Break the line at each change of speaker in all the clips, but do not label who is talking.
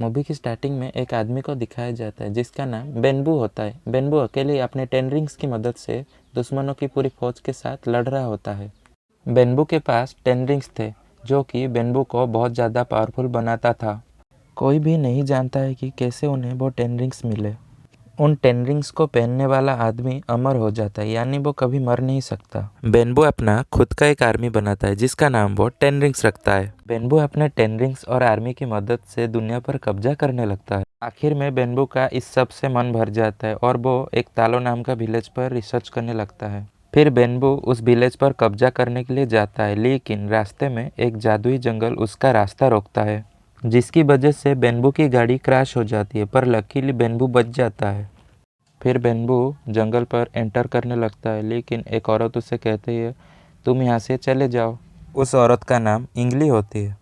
Movie की starting में एक आदमी को दिखाया जाता है जिसका नाम बेनबू होता है। बेनबू अकेले अपने 10 रिंग्स की मदद से दुश्मनों की पूरी फौज के साथ लड़ रहा होता है। बेनबू के पास 10 रिंग्स थे जो कि बेनबू को बहुत ज़्यादा पावरफुल बनाता था। कोई भी नहीं जानता है कि कैसे उन्हें वो 10 रिंग्स मिले। उन 10 रिंग्स को पहनने वाला आदमी अमर हो जाता है, यानी वो कभी मर नहीं सकता। बेनबू अपना खुद का एक आर्मी बनाता है जिसका नाम वो 10 रिंग्स रखता है। बेनबू अपने 10 रिंग्स और आर्मी की मदद से दुनिया पर कब्जा करने लगता है। आखिर में बेनबू का इस सब से मन भर जाता है और वो एक तालो नाम का विलेज पर रिसर्च करने लगता है। फिर बेनबू उस विलेज पर कब्जा करने के लिए जाता है, लेकिन रास्ते में एक जादुई जंगल उसका रास्ता रोकता है, जिसकी वजह से बेनबू की गाड़ी क्रैश हो जाती है, पर लकीली बेनबू बच जाता है। फिर बेनबू जंगल पर एंटर करने लगता है, लेकिन एक औरत उसे कहती है तुम यहाँ से चले जाओ। उस औरत का नाम इंगली होती है।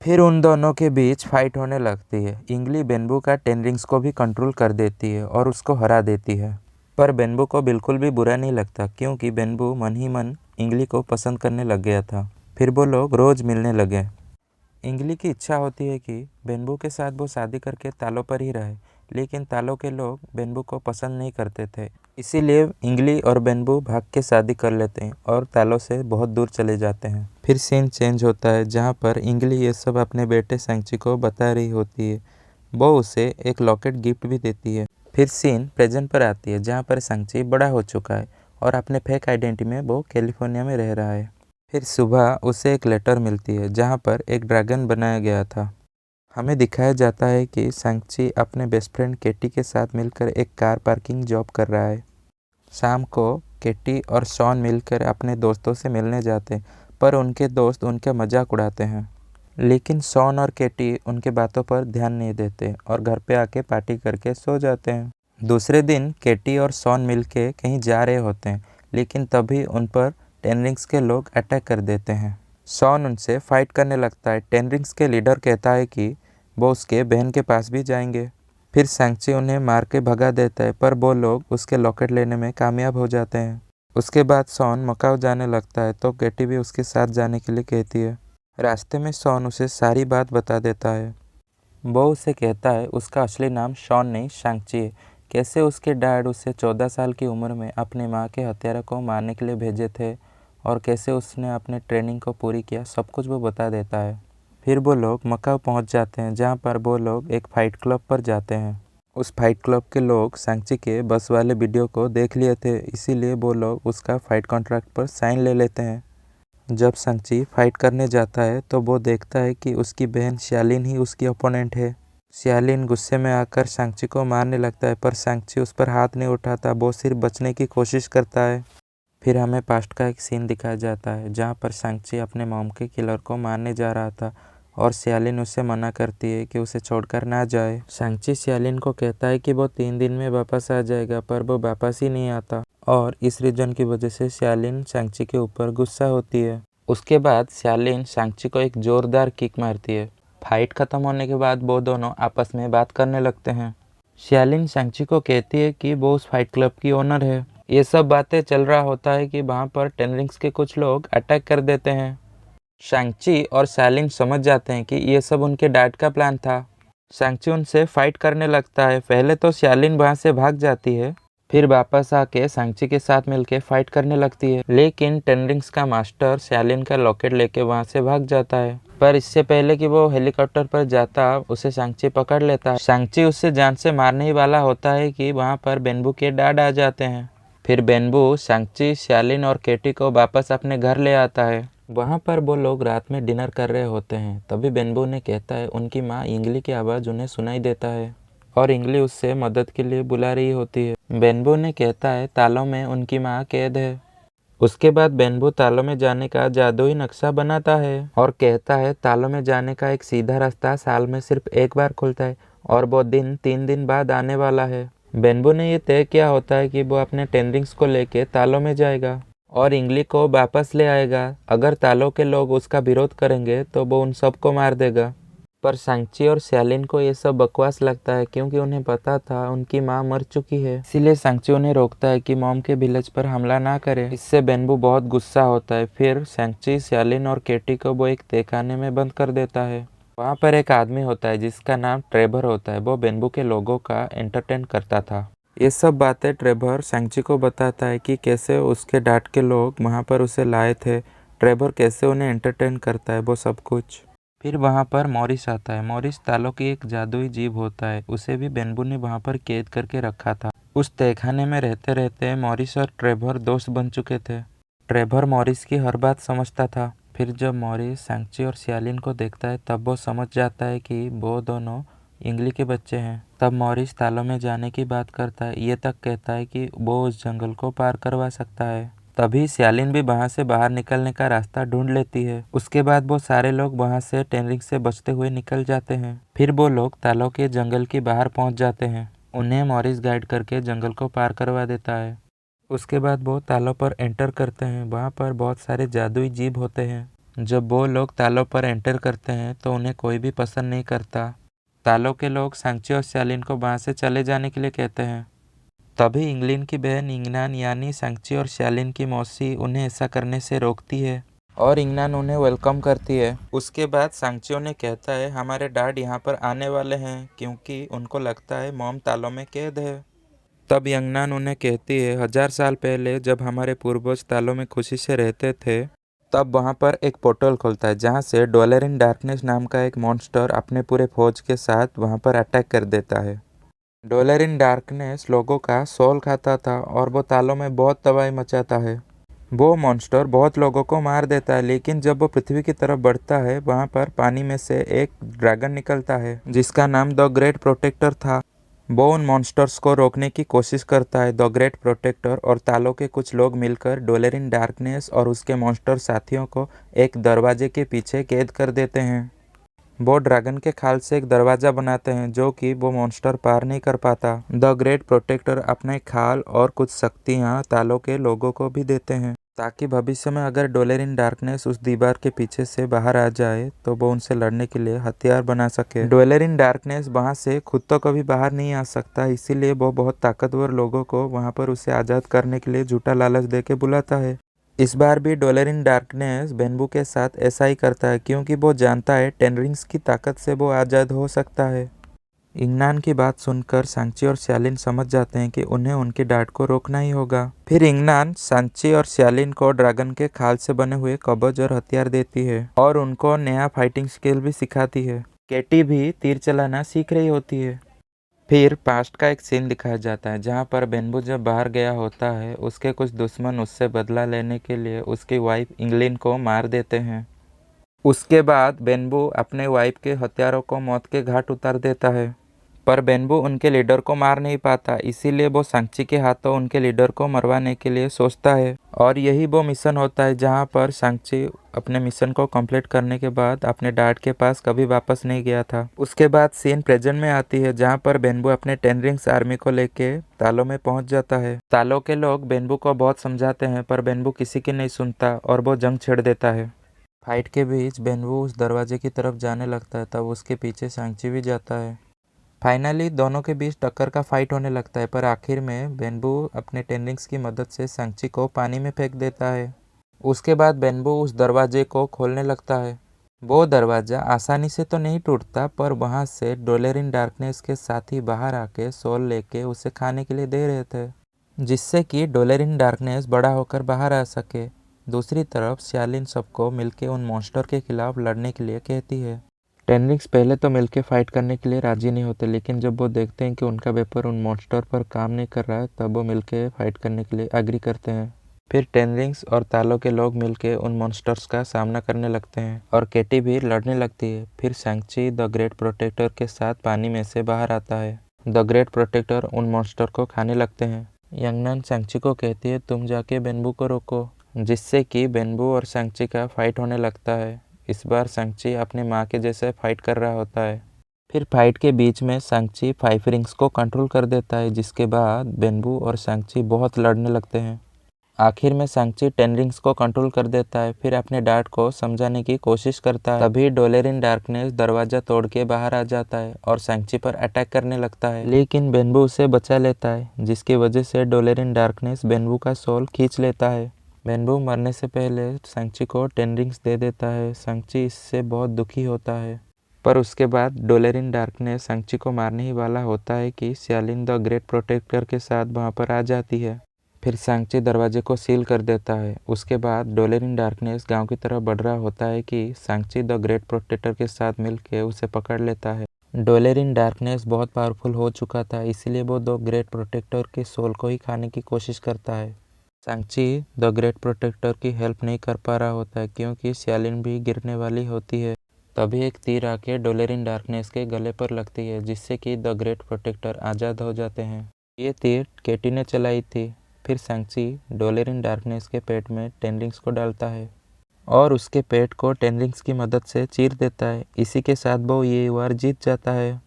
फिर उन दोनों के बीच फाइट होने लगती है। इंगली बेनबू का 10 रिंग्स को भी कंट्रोल कर देती है और उसको हरा देती है। पर बेनबू को बिल्कुल भी बुरा नहीं लगता, क्योंकि बेनबू मन ही मन इंगली को पसंद करने लग गया था। फिर वो लोग रोज़ मिलने लगे। इंगली की इच्छा होती है कि बेनबू के साथ वो शादी करके तालो पर ही रहे, लेकिन तालो के लोग बेनबू को पसंद नहीं करते थे। इसीलिए इंगली और बेनबू भाग के शादी कर लेते हैं और तालो से बहुत दूर चले जाते हैं। फिर सीन चेंज होता है, जहाँ पर इंगली ये सब अपने बेटे सांची को बता रही होती है। वो उसे एक लॉकेट गिफ्ट भी देती है। फिर सीन प्रेजेंट पर आती है, जहाँ पर सांची बड़ा हो चुका है और अपने फेक आइडेंटिटी में वो कैलिफोर्निया में रह रहा है। फिर सुबह उसे एक लेटर मिलती है जहाँ पर एक ड्रैगन बनाया गया था। हमें दिखाया जाता है कि सांची अपने बेस्ट फ्रेंड केटी के साथ मिलकर एक कार पार्किंग जॉब कर रहा है। शाम को केटी और शॉन मिलकर अपने दोस्तों से मिलने जाते हैं, पर उनके दोस्त उनका मजाक उड़ाते हैं। लेकिन शॉन और केटी उनके बातों पर ध्यान नहीं देते और घर पे आके पार्टी करके सो जाते हैं। दूसरे दिन केटी और शॉन मिलके कहीं जा रहे होते हैं, लेकिन तभी उन पर 10 रिंग्स के लोग अटैक कर देते हैं। शॉन उनसे फाइट करने लगता है। 10 रिंग्स के लीडर कहता है कि वो उसके बहन के पास भी जाएंगे। फिर सांची उन्हें मार के भगा देता है, पर वो लोग उसके लॉकेट लेने में कामयाब हो जाते हैं। उसके बाद शॉन मकाऊ जाने लगता है, तो केटी भी उसके साथ जाने के लिए कहती है। रास्ते में शॉन उसे सारी बात बता देता है। वो उसे कहता है उसका असली नाम शॉन नहीं सांची है। कैसे उसके डैड उसे 14 साल की उम्र में अपनी माँ के हत्यारे को मारने के लिए भेजे थे और कैसे उसने अपने ट्रेनिंग को पूरी किया, सब कुछ वो बता देता है। फिर वो लोग मकाऊ पहुंच जाते हैं, जहां पर वो लोग एक फाइट क्लब पर जाते हैं। उस फाइट क्लब के लोग सांची के बस वाले वीडियो को देख लिए थे, इसीलिए वो लोग उसका फाइट कॉन्ट्रैक्ट पर साइन ले लेते हैं। जब सांची फाइट करने जाता है तो वो देखता है कि उसकी बहन श्यालिन ही उसकी ओपोनेंट है। श्यालिन गुस्से में आकर सांची को मारने लगता है, पर सांची उस पर हाथ नहीं उठाता, वो सिर्फ बचने की कोशिश करता है। फिर हमें पास्ट का एक सीन दिखाया जाता है, जहाँ पर सांची अपने मॉम के किलर को मारने जा रहा था और श्यालिन उसे मना करती है कि उसे छोड़कर ना जाए। सांची श्यालिन को कहता है कि वो 3 दिन में वापस आ जाएगा, पर वो वापस ही नहीं आता और इस रीजन की वजह से श्यालिन सांची के ऊपर गुस्सा होती है। उसके बाद श्यालिन सांची को एक जोरदार किक मारती है। फाइट खत्म होने के बाद वो दोनों आपस में बात करने लगते हैं। श्यालिन सांची को कहती है कि वो उस फाइट क्लब की ओनर है। ये सब बातें चल रहा होता है कि वहाँ पर 10 रिंग्स के कुछ लोग अटैक कर देते हैं। सांची और श्यालिन समझ जाते हैं कि ये सब उनके डैड का प्लान था। सांची उनसे फाइट करने लगता है। पहले तो श्यालिन वहाँ से भाग जाती है, फिर वापस आके सांची के साथ मिलके फाइट करने लगती है, लेकिन 10 रिंग्स का मास्टर श्यालिन का लॉकेट लेके वहाँ से भाग जाता है। पर इससे पहले कि वो हेलीकॉप्टर पर जाता, उसे सांची पकड़ लेता है। सांची उससे जान से मारने ही वाला होता है कि वहाँ पर बेनबू के डैड आ जाते हैं। फिर बेनबू सांची, श्यालिन और केटी को वापस अपने घर ले आता है। वहाँ पर वो लोग रात में डिनर कर रहे होते हैं। तभी बेनबू ने कहता है उनकी माँ इंगली की आवाज़ उन्हें सुनाई देता है और इंगली उससे मदद के लिए बुला रही होती है। बेनबू ने कहता है तालों में उनकी माँ कैद है। उसके बाद बेनबू तालों में जाने का जादुई नक्शा बनाता है और कहता है तालों में जाने का एक सीधा रास्ता साल में सिर्फ एक बार खुलता है और वो दिन 3 दिन बाद आने वाला है। बेनबू ने ये तय किया होता है कि वो अपने 10 रिंग्स को लेके तालों में जाएगा और इंगली को वापस ले आएगा। अगर तालों के लोग उसका विरोध करेंगे तो वो उन सबको मार देगा। पर सांची और श्यालिन को ये सब बकवास लगता है, क्योंकि उन्हें पता था उनकी माँ मर चुकी है। इसीलिए सांची उन्हें रोकता है कि मॉम के विलेज पर हमला ना करे। इससे बेनबू बहुत गुस्सा होता है। फिर सांची, श्यालिन और केटी को वो एक तहखाने में बंद कर देता है वहाँ पर एक आदमी होता है जिसका नाम ट्रेवर होता है। वो बेनबू के लोगों का एंटरटेन करता था। ये सब बातें ट्रेवर सांची को बताता है कि कैसे उसके डांट के लोग वहाँ पर उसे लाए थे, ट्रेवर कैसे उन्हें एंटरटेन करता है, वो सब कुछ। फिर वहाँ पर मॉरिस आता है। मॉरिस तालों की एक जादुई जीव होता है। उसे भी बेनबू ने वहाँ पर कैद करके रखा था। उस तहखाने में रहते रहते मॉरिस और ट्रेवर दोस्त बन चुके थे। ट्रेवर मॉरिस की हर बात समझता था। फिर जब मॉरिस सांची और सियालिन को देखता है तब वो समझ जाता है कि वो दोनों इंग्ली के बच्चे हैं। तब मॉरिस तालों में जाने की बात करता है, ये तक कहता है कि वो उस जंगल को पार करवा सकता है। तभी सियालिन भी वहां से बाहर निकलने का रास्ता ढूंढ लेती है। उसके बाद वो सारे लोग वहां से टेनरिंग से बचते हुए निकल जाते हैं। फिर वो लोग तालों के जंगल के बाहर पहुंच जाते हैं। उन्हें मॉरिस गाइड करके जंगल को पार करवा देता है। उसके बाद वो तालों पर एंटर करते हैं। वहाँ पर बहुत सारे जादुई जीव होते हैं। जब वो लोग तालों पर एंटर करते हैं तो उन्हें कोई भी पसंद नहीं करता। तालों के लोग सांची और स्यालिन को वहाँ से चले जाने के लिए कहते हैं। तभी इंग्लिन की बहन इंगनान यानी सांची और स्यालिन की मौसी उन्हें ऐसा करने से रोकती है और इंगनान उन्हें वेलकम करती है। उसके बाद सांची उन्हें कहता है हमारे डैड यहाँ पर आने वाले हैं क्योंकि उनको लगता है मॉम तालों में कैद है। तब यंगनान उन्हें कहती है 1000 साल पहले जब हमारे पूर्वज तालों में खुशी से रहते थे तब वहाँ पर एक पोर्टल खुलता है जहाँ से डॉलर इन डार्कनेस नाम का एक मॉन्स्टर अपने पूरे फौज के साथ वहाँ पर अटैक कर देता है। डॉलर इन डार्कनेस लोगों का सोल खाता था और वो तालों में बहुत तबाही मचाता है। वो मॉन्स्टर बहुत लोगों को मार देता है, लेकिन जब वो पृथ्वी की तरफ बढ़ता है वहाँ पर पानी में से एक ड्रैगन निकलता है जिसका नाम द ग्रेट प्रोटेक्टर था। वो उन मॉन्स्टर्स को रोकने की कोशिश करता है। द ग्रेट प्रोटेक्टर और तालों के कुछ लोग मिलकर डॉलर इन डार्कनेस और उसके मॉन्स्टर साथियों को एक दरवाजे के पीछे कैद कर देते हैं। वो ड्रैगन के खाल से एक दरवाज़ा बनाते हैं जो कि वो मॉन्स्टर पार नहीं कर पाता। द ग्रेट प्रोटेक्टर अपने खाल और कुछ शक्तियाँ तालों के लोगों को भी देते हैं ताकि भविष्य में अगर डॉलर इन डार्कनेस उस दीवार के पीछे से बाहर आ जाए तो वो उनसे लड़ने के लिए हथियार बना सके। डॉलर इन डार्कनेस वहाँ से खुद तो कभी बाहर नहीं आ सकता, इसीलिए वो बहुत ताकतवर लोगों को वहाँ पर उसे आज़ाद करने के लिए झूठा लालच दे के बुलाता है। इस बार भी डॉलर इन डार्कनेस बेनबू के साथ ऐसा ही करता है क्योंकि वो जानता है टेनरिंग्स की ताकत से वो आज़ाद हो सकता है। इंगनान की बात सुनकर सांची और स्यालिन समझ जाते हैं कि उन्हें उनकी डांट को रोकना ही होगा। फिर इंगनान सांची और स्यालिन को ड्रैगन के खाल से बने हुए कवच और हथियार देती है और उनको नया फाइटिंग स्किल भी सिखाती है। केटी भी तीर चलाना सीख रही होती है। फिर पास्ट का एक सीन दिखाया जाता है जहाँ पर बेनबू जब बाहर गया होता है उसके कुछ दुश्मन उससे बदला लेने के लिए उसकी वाइफ इंगलिन को मार देते हैं। उसके बाद बेनबू अपने वाइफ के हथियारों को मौत के घाट उतार देता है, पर बेनबू उनके लीडर को मार नहीं पाता, इसीलिए वो सांची के हाथों उनके लीडर को मरवाने के लिए सोचता है। और यही वो मिशन होता है जहाँ पर सांची अपने मिशन को कंप्लीट करने के बाद अपने डैड के पास कभी वापस नहीं गया था। उसके बाद सीन प्रेजेंट में आती है जहाँ पर बेनबू अपने टेन रिंग्स आर्मी को लेके तालों में पहुंच जाता है। तालों के लोग बेनबू को बहुत समझाते हैं पर बेनबू किसी की नहीं सुनता और वो जंग छेड़ देता है। फाइट के बीच बेनबू उस दरवाजे की तरफ जाने लगता है, तब उसके पीछे सांची भी जाता है। फाइनली दोनों के बीच टक्कर का फाइट होने लगता है, पर आखिर में बेनबू अपने टेनरिंग्स की मदद से सांची को पानी में फेंक देता है। उसके बाद बेनबू उस दरवाजे को खोलने लगता है। वो दरवाज़ा आसानी से तो नहीं टूटता, पर वहाँ से डॉलर इन डार्कनेस के साथी बाहर आके सोल लेके उसे खाने के लिए दे रहे थे, जिससे कि डॉलर इन डार्कनेस बड़ा होकर बाहर आ सके। दूसरी तरफ स्यालिन सबको मिलके उन मॉन्स्टर के खिलाफ लड़ने के लिए कहती है। टेनरिंग्स पहले तो मिलके फाइट करने के लिए राजी नहीं होते, लेकिन जब वो देखते हैं कि उनका वेपर उन मॉन्स्टर पर काम नहीं कर रहा है तब वो मिलके फाइट करने के लिए एग्री करते हैं। फिर टेनरिंग्स और तालों के लोग मिलके उन मॉन्स्टर्स का सामना करने लगते हैं और केटी भी लड़ने लगती है। फिर सांची द ग्रेट प्रोटेक्टर के साथ पानी में से बाहर आता है। द ग्रेट प्रोटेक्टर उन मॉन्स्टर को खाने लगते हैं। यंगनान सांची को कहती है तुम जाके बेनबू को रोको, जिससे कि बेनबू और सांची का फाइट होने लगता है। इस बार सांची अपनी माँ के जैसे फाइट कर रहा होता है। फिर फाइट के बीच में सांची 5 रिंग्स को कंट्रोल कर देता है, जिसके बाद बेनबू और सांची बहुत लड़ने लगते हैं। आखिर में सांची 10 रिंग्स को कंट्रोल कर देता है, फिर अपने डैड को समझाने की कोशिश करता है। तभी डॉलर इन डार्कनेस दरवाजा तोड़ के बाहर आ जाता है और सांची पर अटैक करने लगता है, लेकिन बेनबू उसे बचा लेता है, जिसकी वजह से डॉलर इन डार्कनेस बेनबू का सोल खींच लेता है। बेनबू मरने से पहले सांची को 10 रिंग्स दे देता है। सांची इससे बहुत दुखी होता है। पर उसके बाद डोलेरिन डार्कनेस सांची को मारने ही वाला होता है कि स्यालिन द ग्रेट प्रोटेक्टर के साथ वहाँ पर आ जाती है। फिर सांची दरवाजे को सील कर देता है। उसके बाद डोलेरिन डार्कनेस गांव की तरफ बढ़ रहा होता है कि सांची द ग्रेट प्रोटेक्टर के साथ मिलकर उसे पकड़ लेता है। डोलेरिन डार्कनेस बहुत पावरफुल हो चुका था, इसलिए वो द ग्रेट प्रोटेक्टर के सोल को ही खाने की कोशिश करता है। सांची द ग्रेट प्रोटेक्टर की हेल्प नहीं कर पा रहा होता है क्योंकि स्यालिन भी गिरने वाली होती है। तभी एक तीर आके डोलेरिन डार्कनेस के गले पर लगती है, जिससे कि द ग्रेट प्रोटेक्टर आज़ाद हो जाते हैं। ये तीर केटी ने चलाई थी। फिर सांची डोलेरिन डार्कनेस के पेट में टेनरिंग्स को डालता है और उसके पेट को टेनरिंग्स की मदद से चीर देता है। इसी के साथ वो ये वार जीत जाता है।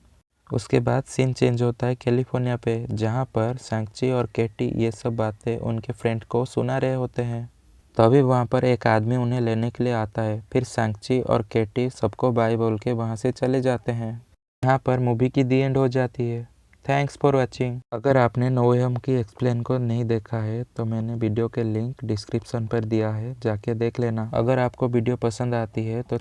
उसके बाद सीन चेंज होता है कैलिफोर्निया पे, जहाँ पर सांची और केटी ये सब बातें उनके फ्रेंड को सुना रहे होते हैं। तभी वहाँ पर एक आदमी उन्हें लेने के लिए आता है। फिर सांची और केटी सबको बाय बोल के वहाँ से चले जाते हैं। यहाँ पर मूवी की दी एंड हो जाती है। Thanks for watching. अगर आपने नो वे होम की एक्सप्लेन को नहीं देखा है तो मैंने वीडियो के लिंक डिस्क्रिप्शन पर दिया है, जाके देख लेना। अगर आपको वीडियो पसंद आती है तो